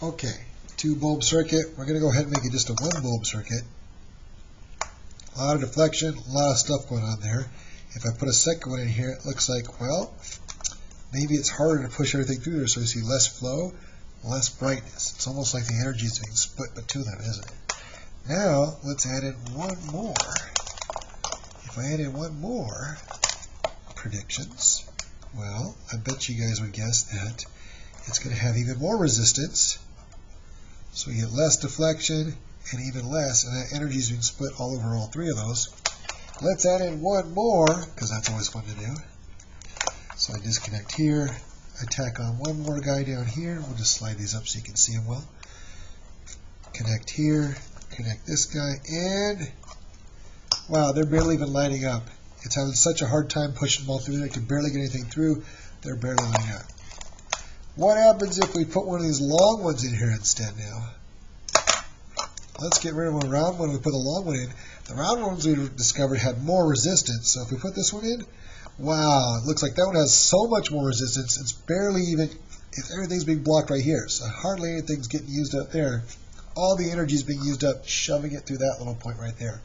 Okay, 2-bulb circuit. We're going to go ahead and make it just a 1-bulb circuit. A lot of deflection, a lot of stuff going on there. If I put a second one in here, it looks like, well, maybe it's harder to push everything through there, so you see less flow, less brightness. It's almost like the energy is being split between them, isn't it? Now, let's add in one more. If I add in one more predictions, well, I bet you guys would guess that it's going to have even more resistance. So we get less deflection and even less, and that energy is being split all over all three of those. Let's add in one more, because that's always fun to do. So I disconnect here, I tack on one more guy down here. We'll just slide these up so you can see them well. Connect here, connect this guy, and wow, they're barely even lining up. It's having such a hard time pushing them all through there. It can barely get anything through. They're barely lining up. What happens if we put one of these long ones in here instead now? Let's get rid of a round one and we put a long one in. The round ones we discovered had more resistance. So if we put this one in, wow, it looks like that one has so much more resistance. It's barely even, everything's being blocked right here. So hardly anything's getting used up there. All the energy is being used up, shoving it through that little point right there.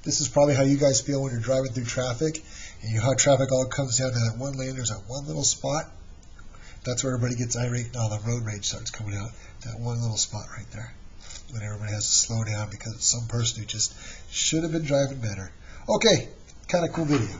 This is probably how you guys feel when you're driving through traffic. And you know how traffic all comes down to that one lane. There's that one little spot. That's where everybody gets irate and all the road rage starts coming out. That one little spot right there. When everybody has to slow down because it's some person who just should have been driving better. Okay, kind of cool video.